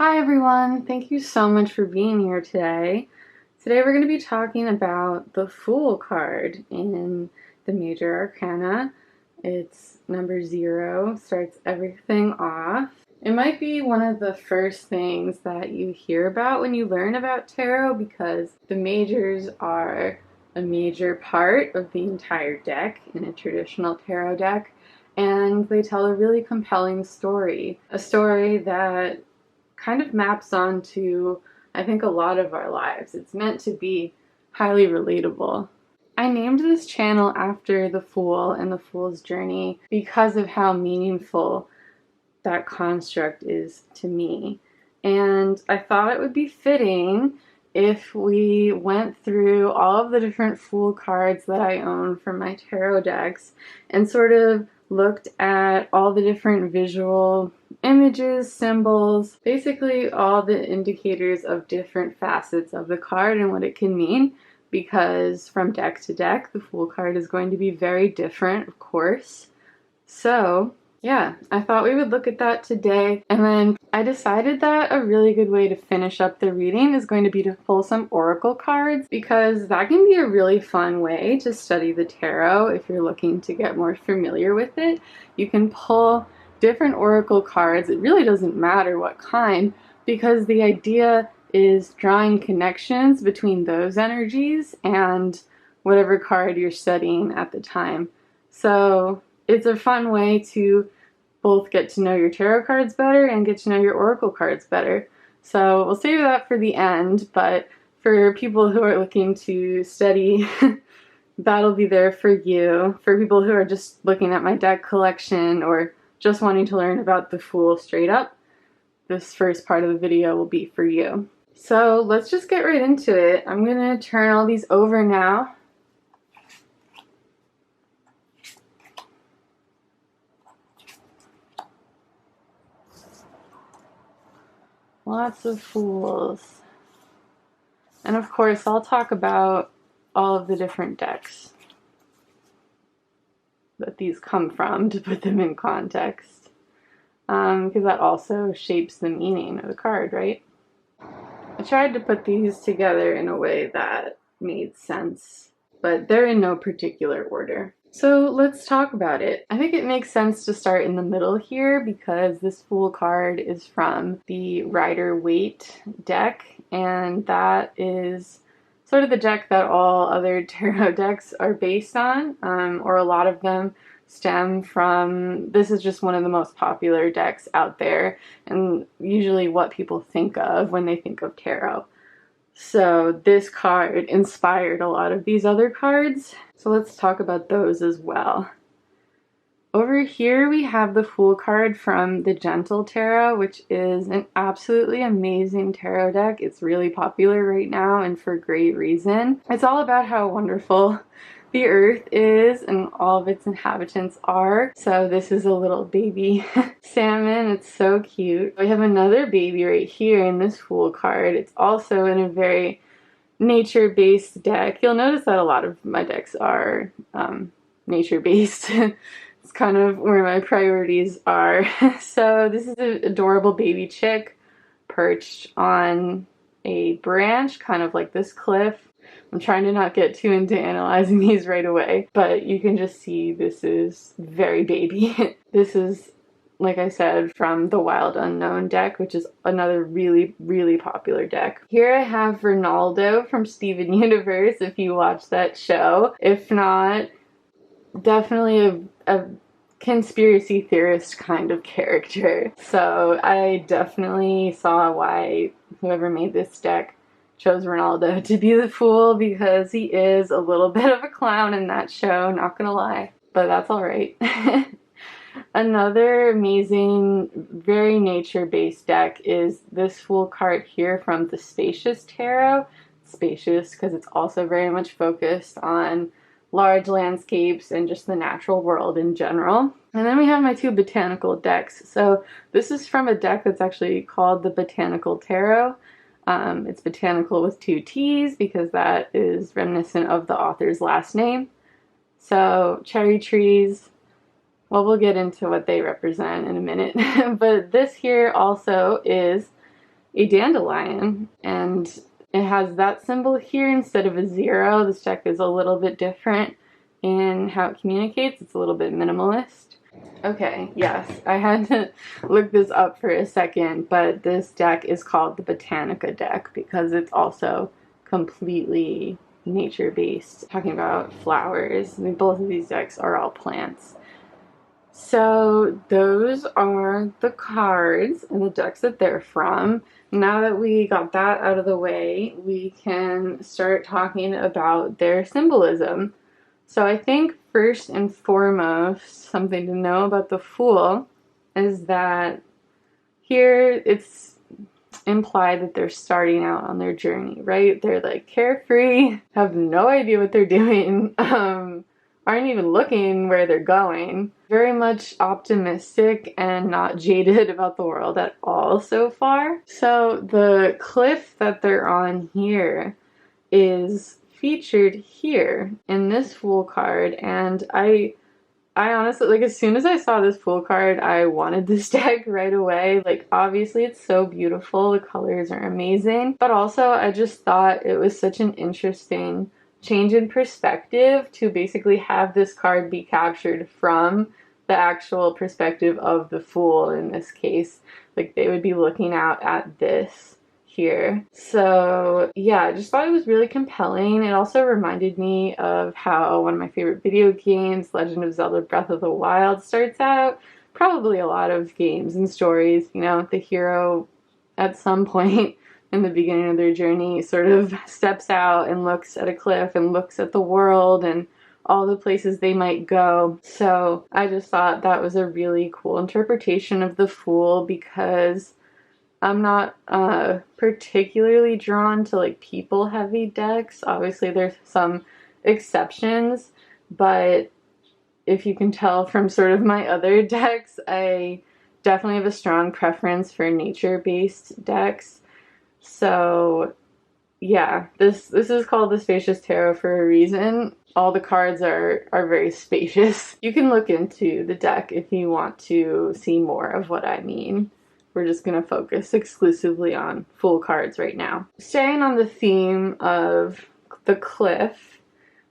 Hi everyone, thank you so much for being here today. Today we're going to be talking about the Fool card in the Major Arcana. It's number 0, starts everything off. It might be one of the first things that you hear about when you learn about tarot because the majors are a major part of the entire deck in a traditional tarot deck, and they tell a really compelling story. A story that kind of maps onto, I think, a lot of our lives. It's meant to be highly relatable. I named this channel after the Fool and the Fool's journey because of how meaningful that construct is to me. And I thought it would be fitting if we went through all of the different Fool cards that I own from my tarot decks and sort of looked at all the different visual images, symbols, basically all the indicators of different facets of the card and what it can mean, because from deck to deck, the Fool card is going to be very different, of course. So yeah, I thought we would look at that today, and then I decided that a really good way to finish up the reading is going to be to pull some oracle cards, because that can be a really fun way to study the tarot if you're looking to get more familiar with it. You can pull different oracle cards. It really doesn't matter what kind, because the idea is drawing connections between those energies and whatever card you're studying at the time. So it's a fun way to both get to know your tarot cards better and get to know your oracle cards better. So we'll save that for the end, but for people who are looking to study, that'll be there for you. For people who are just looking at my deck collection or just wanting to learn about the Fool straight up, this first part of the video will be for you. So let's just get right into it. I'm gonna turn all these over now. Lots of Fools. And of course, I'll talk about all of the different decks that these come from to put them in context. Because that also shapes the meaning of the card, right? I tried to put these together in a way that made sense, but they're in no particular order. So let's talk about it. I think it makes sense to start in the middle here because this Fool card is from the Rider-Waite deck, and that is sort of the deck that all other tarot decks are based on, or a lot of them stem from. This is just one of the most popular decks out there, and usually what people think of when they think of tarot. So this card inspired a lot of these other cards, so let's talk about those as well. Over here we have the Fool card from the Gentle Tarot, which is an absolutely amazing tarot deck. It's really popular right now and for great reason. It's all about how wonderful the earth is and all of its inhabitants are. So this is a little baby salmon. It's so cute. We have another baby right here in this Fool card. It's also in a very nature-based deck. You'll notice that a lot of my decks are nature-based. It's kind of where my priorities are. So this is an adorable baby chick perched on a branch, kind of like this cliff. I'm trying to not get too into analyzing these right away, but you can just see this is very baby. This is, like I said, from the Wild Unknown deck, which is another really, really popular deck. Here I have Ronaldo from Steven Universe, if you watch that show. If not, definitely a conspiracy theorist kind of character. So I definitely saw why whoever made this deck chose Ronaldo to be the Fool, because he is a little bit of a clown in that show, not gonna lie, but that's alright. Another amazing, very nature-based deck is this Fool card here from the Spacious Tarot. Spacious because it's also very much focused on large landscapes and just the natural world in general. And then we have my two botanical decks. So this is from a deck that's actually called the Botanical Tarot. It's botanical with 2 T's because that is reminiscent of the author's last name. So cherry trees, we'll get into what they represent in a minute. But this here also is a dandelion, and it has that symbol here instead of a 0. This deck is a little bit different in how it communicates. It's a little bit minimalist. Okay, yes, I had to look this up for a second, but this deck is called the Botanica deck because it's also completely nature-based, talking about flowers. I mean, both of these decks are all plants. So those are the cards and the decks that they're from. Now that we got that out of the way, we can start talking about their symbolism. So I think first and foremost, something to know about the Fool is that here it's implied that they're starting out on their journey, right? They're like carefree, have no idea what they're doing, aren't even looking where they're going. Very much optimistic and not jaded about the world at all so far. So the cliff that they're on here is featured here in this Fool card, and I honestly, like, as soon as I saw this Fool card, I wanted this deck right away. Like, obviously it's so beautiful, the colors are amazing, but also I just thought it was such an interesting change in perspective to basically have this card be captured from the actual perspective of the Fool in this case. Like, they would be looking out at this here. So yeah, I just thought it was really compelling. It also reminded me of how one of my favorite video games, Legend of Zelda Breath of the Wild, starts out. Probably a lot of games and stories, you know, the hero at some point in the beginning of their journey sort of steps out and looks at a cliff and looks at the world and all the places they might go. So I just thought that was a really cool interpretation of the Fool, because I'm not particularly drawn to like people heavy decks. Obviously there's some exceptions, but if you can tell from sort of my other decks, I definitely have a strong preference for nature-based decks. So yeah, this is called the Spacious Tarot for a reason. All the cards are very spacious. You can look into the deck if you want to see more of what I mean. We're just going to focus exclusively on Fool cards right now. Staying on the theme of the cliff,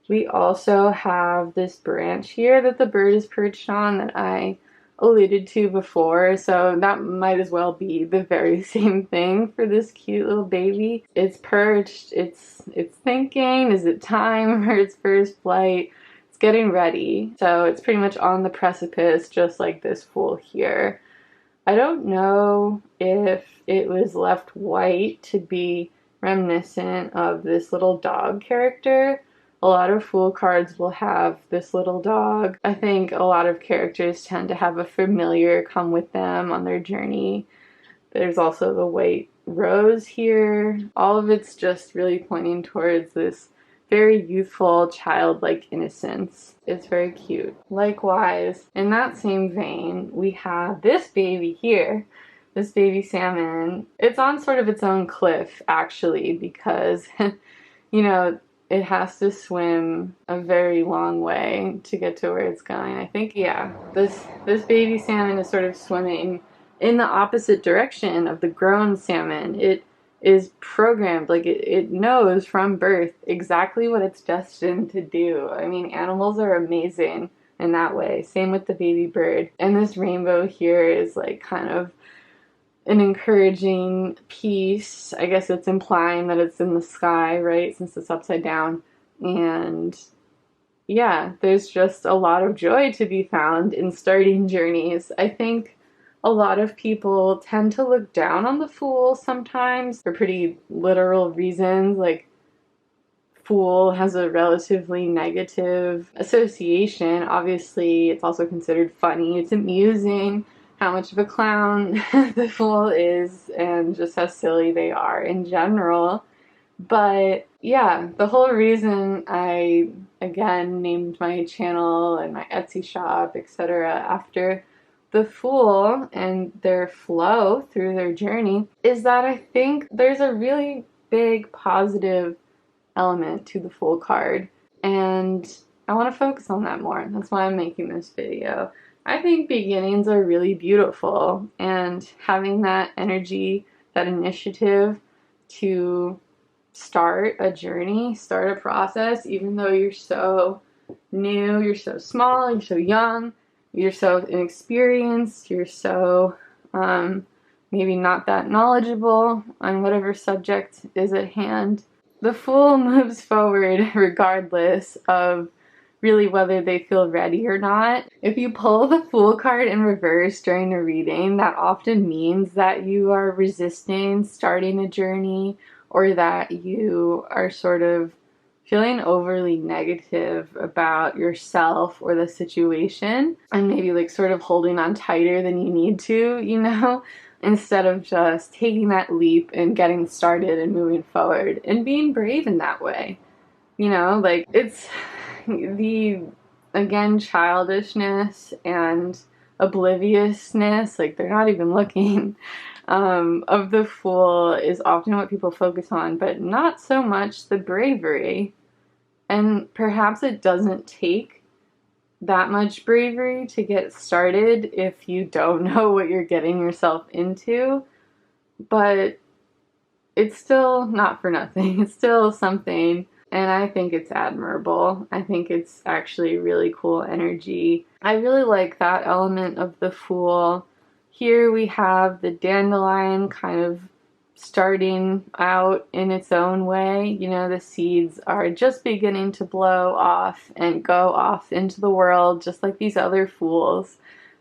we also have this branch here that the bird is perched on that I alluded to before, so that might as well be the very same thing for this cute little baby. It's perched, it's thinking, is it time for its first flight? It's getting ready, so it's pretty much on the precipice, just like this Fool here. I don't know if it was left white to be reminiscent of this little dog character. A lot of Fool cards will have this little dog. I think a lot of characters tend to have a familiar come with them on their journey. There's also the white rose here. All of it's just really pointing towards this very youthful, childlike innocence. It's very cute. Likewise, in that same vein, we have this baby here, this baby salmon. It's on sort of its own cliff, actually, because, you know, it has to swim a very long way to get to where it's going. I think, yeah, this baby salmon is sort of swimming in the opposite direction of the grown salmon. It is programmed, like it knows from birth exactly what it's destined to do. I mean, animals are amazing in that way. Same with the baby bird. And this rainbow here is like kind of an encouraging piece. I guess it's implying that it's in the sky, right? Since it's upside down. And yeah, there's just a lot of joy to be found in starting journeys. I think a lot of people tend to look down on the Fool sometimes for pretty literal reasons. Like, Fool has a relatively negative association. Obviously, it's also considered funny. It's amusing how much of a clown the Fool is and just how silly they are in general. But yeah, the whole reason I, again, named my channel and my Etsy shop, etc. after the Fool and their flow through their journey is that I think there's a really big positive element to the Fool card, and I want to focus on that more. That's why I'm making this video. I think beginnings are really beautiful, and having that energy that initiative to start a journey, start a process, even though you're so new, you're so small, you're so young, you're so inexperienced, you're so maybe not that knowledgeable on whatever subject is at hand. The Fool moves forward regardless of really whether they feel ready or not. If you pull the Fool card in reverse during a reading, that often means that you are resisting starting a journey, or that you are sort of feeling overly negative about yourself or the situation, and maybe like sort of holding on tighter than you need to, you know, instead of just taking that leap and getting started and moving forward and being brave in that way. You know, like, it's the, again, childishness and obliviousness, like they're not even looking, of the Fool is often what people focus on, but not so much the bravery. And perhaps it doesn't take that much bravery to get started if you don't know what you're getting yourself into, but it's still not for nothing. It's still something, and I think it's admirable. I think it's actually really cool energy. I really like that element of the Fool. Here we have the dandelion kind of starting out in its own way. You know, the seeds are just beginning to blow off and go off into the world, just like these other Fools.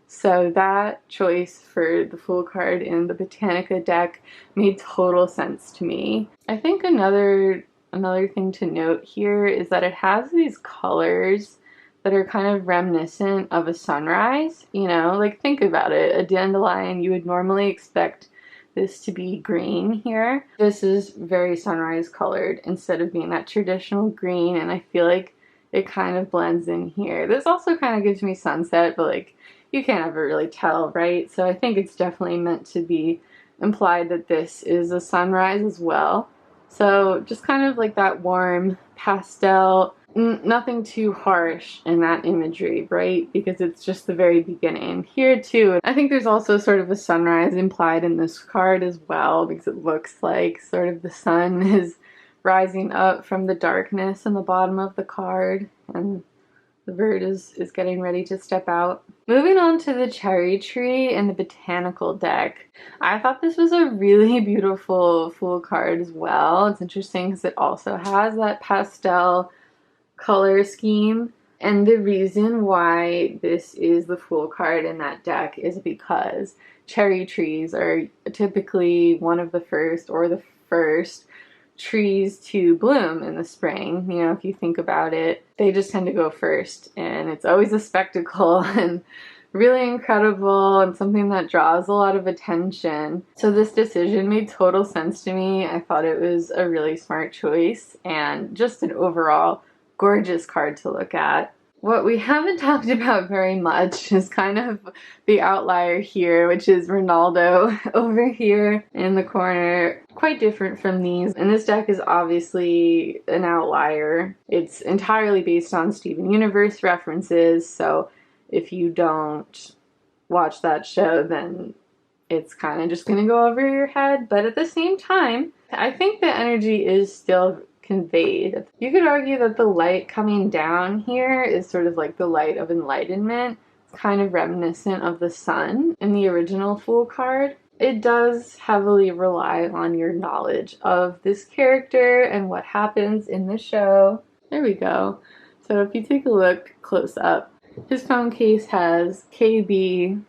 So that choice for the Fool card in the Botanica deck made total sense to me. I think another thing to note here is that it has these colors that are kind of reminiscent of a sunrise. You know, like, think about it. A dandelion, you would normally expect this to be green here. This is very sunrise colored instead of being that traditional green, and I feel like it kind of blends in here. This also kind of gives me sunset, but like, you can't ever really tell, right? So I think it's definitely meant to be implied that this is a sunrise as well. So just kind of like that warm pastel, nothing too harsh in that imagery, right? Because it's just the very beginning. Here too, I think there's also sort of a sunrise implied in this card as well, because it looks like sort of the sun is rising up from the darkness in the bottom of the card, and the bird is getting ready to step out. Moving on to the cherry tree in the botanical deck. I thought this was a really beautiful Fool card as well. It's interesting because it also has that pastel color scheme. And the reason why this is the Fool card in that deck is because cherry trees are typically one of the first or the first trees to bloom in the spring. You know, if you think about it, they just tend to go first, and it's always a spectacle and really incredible and something that draws a lot of attention. So this decision made total sense to me. I thought it was a really smart choice and just an overall gorgeous card to look at. What we haven't talked about very much is kind of the outlier here, which is Ronaldo over here in the corner. Quite different from these. And this deck is obviously an outlier. It's entirely based on Steven Universe references, so if you don't watch that show, then it's kind of just going to go over your head. But at the same time, I think the energy is still conveyed. You could argue that the light coming down here is sort of like the light of enlightenment. It's kind of reminiscent of the sun in the original Fool card. It does heavily rely on your knowledge of this character and what happens in the show. There we go. So if you take a look close up, his phone case has KBCW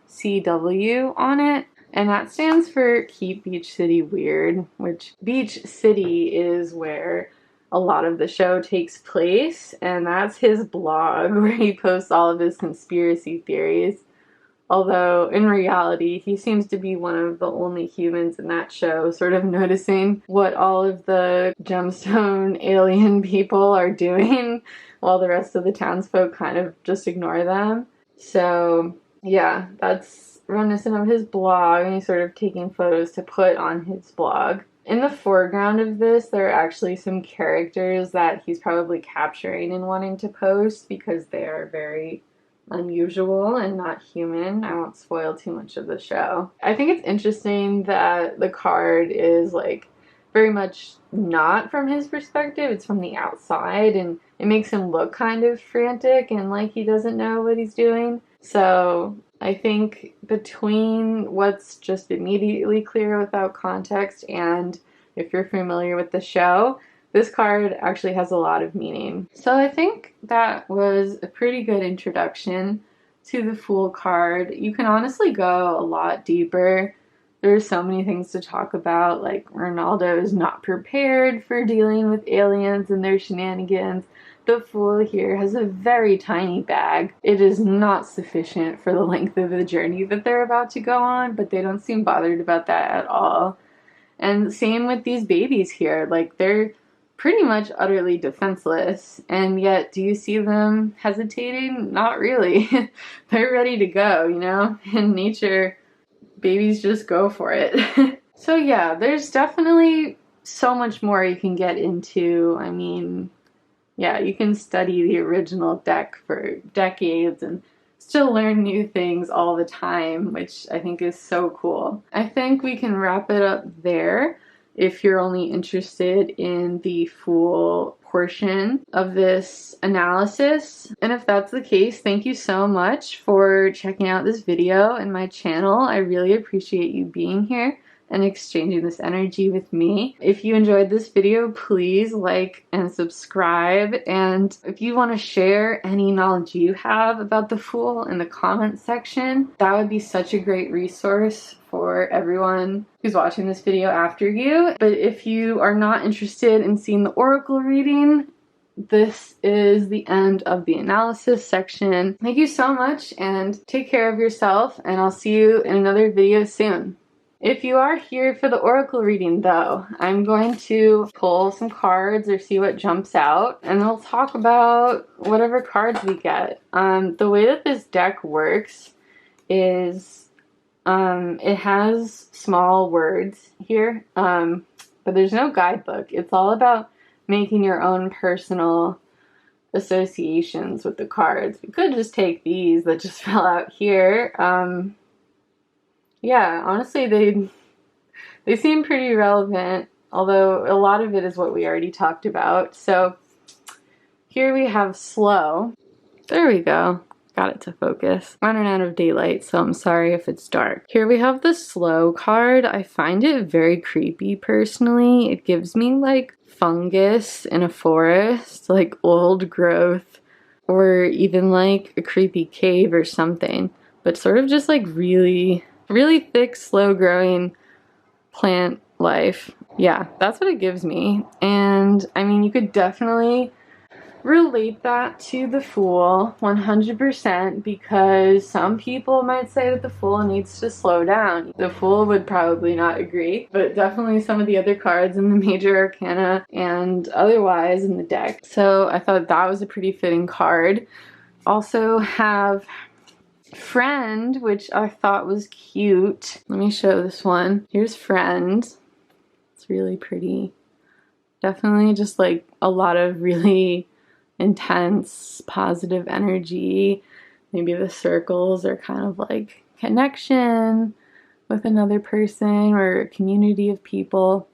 on it, and that stands for Keep Beach City Weird, which Beach City is where a lot of the show takes place, and that's his blog where he posts all of his conspiracy theories. Although in reality, he seems to be one of the only humans in that show sort of noticing what all of the gemstone alien people are doing while the rest of the townsfolk kind of just ignore them. So yeah, that's reminiscent of his blog, and he's sort of taking photos to put on his blog. In the foreground of this, there are actually some characters that he's probably capturing and wanting to post because they are very unusual and not human. I won't spoil too much of the show. I think it's interesting that the card is like very much not from his perspective. It's from the outside, and it makes him look kind of frantic and like he doesn't know what he's doing. So I think between what's just immediately clear without context and if you're familiar with the show, this card actually has a lot of meaning. So I think that was a pretty good introduction to the Fool card. You can honestly go a lot deeper. There's so many things to talk about, like Ronaldo is not prepared for dealing with aliens and their shenanigans. The Fool here has a very tiny bag. It is not sufficient for the length of the journey that they're about to go on, but they don't seem bothered about that at all. And same with these babies here. Like, they're pretty much utterly defenseless, and yet do you see them hesitating? Not really. They're ready to go, you know? In nature, babies just go for it. So yeah, there's definitely so much more you can get into. I mean, yeah, you can study the original deck for decades and still learn new things all the time, which I think is so cool. I think we can wrap it up there if you're only interested in the Fool portion of this analysis. And if that's the case, thank you so much for checking out this video and my channel. I really appreciate you being here and exchanging this energy with me. If you enjoyed this video, please like and subscribe. And if you want to share any knowledge you have about the Fool in the comments section, that would be such a great resource for everyone who's watching this video after you. But if you are not interested in seeing the oracle reading, this is the end of the analysis section. Thank you so much and take care of yourself, and I'll see you in another video soon. If you are here for the oracle reading though, I'm going to pull some cards or see what jumps out, and we'll talk about whatever cards we get. The way that this deck works is it has small words here, but there's no guidebook. It's all about making your own personal associations with the cards. We could just take these that just fell out here. Yeah, honestly, they seem pretty relevant, although a lot of it is what we already talked about. So here we have slow. There we go. Got it to focus. Running out of daylight, so I'm sorry if it's dark. Here we have the slow card. I find it very creepy personally. It gives me like fungus in a forest, like old growth, or even like a creepy cave or something, but sort of just like really thick, slow growing plant life. Yeah, that's what it gives me. And I mean, you could definitely relate that to the Fool 100%, because some people might say that the Fool needs to slow down. The Fool would probably not agree, but definitely some of the other cards in the major arcana and otherwise in the deck. So I thought that was a pretty fitting card. Also have Friend, which I thought was cute. Let me show this one. Here's Friend. It's really pretty. Definitely just like a lot of really intense positive energy. Maybe the circles are kind of like connection with another person or a community of people.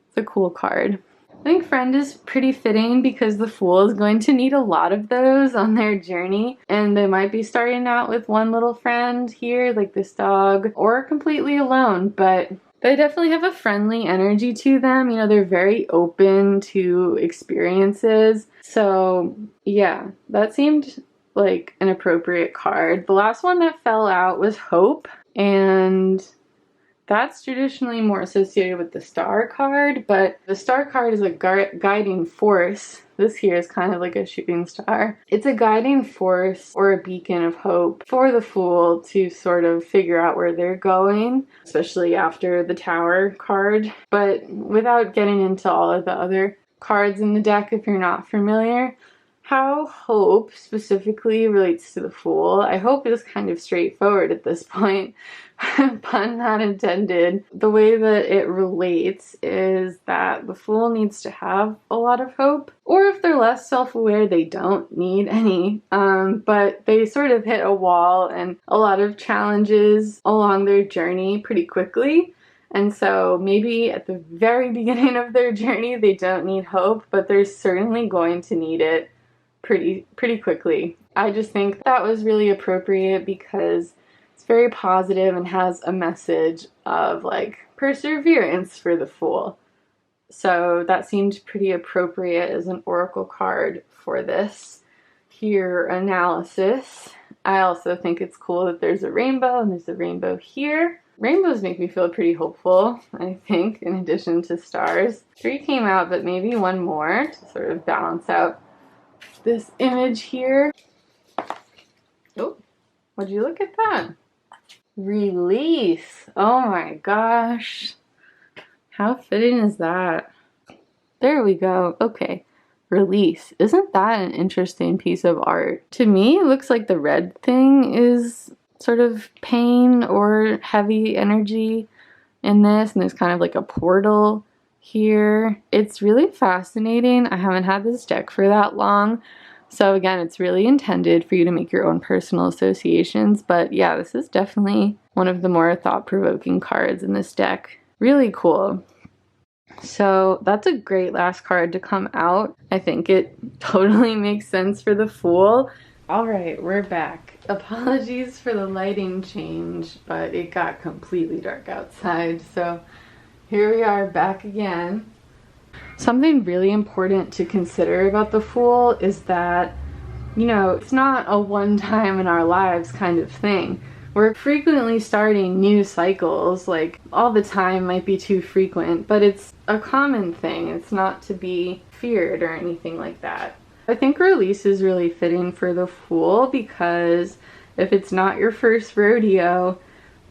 It's a cool card. I think Friend is pretty fitting because the Fool is going to need a lot of those on their journey, and they might be starting out with one little friend here, like this dog, or completely alone, but they definitely have a friendly energy to them. You know, they're very open to experiences. So yeah, that seemed like an appropriate card. The last one that fell out was Hope, and that's traditionally more associated with the Star card, but the Star card is a guiding force. This here is kind of like a shooting star. It's a guiding force or a beacon of hope for the Fool to sort of figure out where they're going, especially after the Tower card. But without getting into all of the other cards in the deck, if you're not familiar, how hope specifically relates to the Fool, I hope is kind of straightforward at this point. Pun not intended. The way that it relates is that the Fool needs to have a lot of hope, or if they're less self-aware, they don't need any. But they sort of hit a wall and a lot of challenges along their journey pretty quickly. And so maybe at the very beginning of their journey, they don't need hope, but they're certainly going to need it pretty quickly. I just think that was really appropriate because it's very positive and has a message of like perseverance for the Fool. So that seemed pretty appropriate as an oracle card for this here analysis. I also think it's cool that there's a rainbow and there's a rainbow here. Rainbows make me feel pretty hopeful, I think, in addition to stars. 3 came out, but maybe one more to sort of balance out this image here. Oh, would you look at that? Release. Oh my gosh. How fitting is that? There we go. Okay. Release. Isn't that an interesting piece of art? To me, it looks like the red thing is sort of pain or heavy energy in this, and there's kind of like a portal here. It's really fascinating. I haven't had this deck for that long, so again, it's really intended for you to make your own personal associations, but yeah, this is definitely one of the more thought-provoking cards in this deck. Really cool. So that's a great last card to come out. I think it totally makes sense for the Fool. Alright, we're back. Apologies for the lighting change, but it got completely dark outside, so here we are back again. Something really important to consider about the Fool is that, you know, it's not a one time in our lives kind of thing. We're frequently starting new cycles, like all the time might be too frequent, but it's a common thing. It's not to be feared or anything like that. I think release is really fitting for the Fool because if it's not your first rodeo,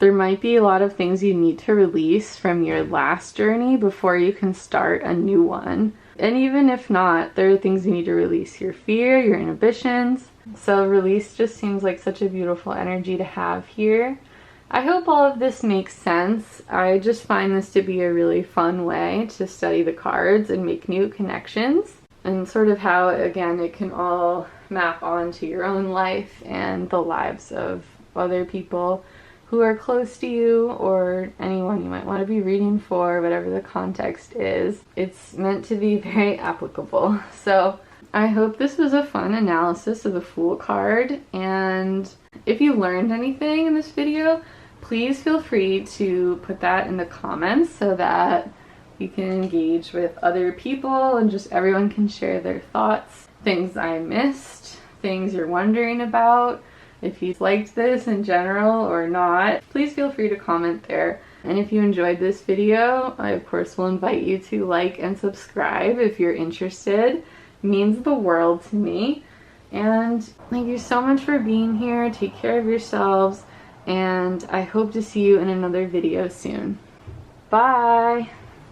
there might be a lot of things you need to release from your last journey before you can start a new one. And even if not, there are things you need to release. Your fear, your inhibitions. So release just seems like such a beautiful energy to have here. I hope all of this makes sense. I just find this to be a really fun way to study the cards and make new connections. And sort of how, again, it can all map onto your own life and the lives of other people who are close to you or anyone you might want to be reading for, whatever the context is. It's meant to be very applicable. So I hope this was a fun analysis of the Fool card, and if you learned anything in this video, please feel free to put that in the comments so that we can engage with other people and just everyone can share their thoughts, things I missed, things you're wondering about. If you liked this in general or not, please feel free to comment there. And if you enjoyed this video, I of course will invite you to like and subscribe if you're interested. It means the world to me. And thank you so much for being here. Take care of yourselves, and I hope to see you in another video soon. Bye!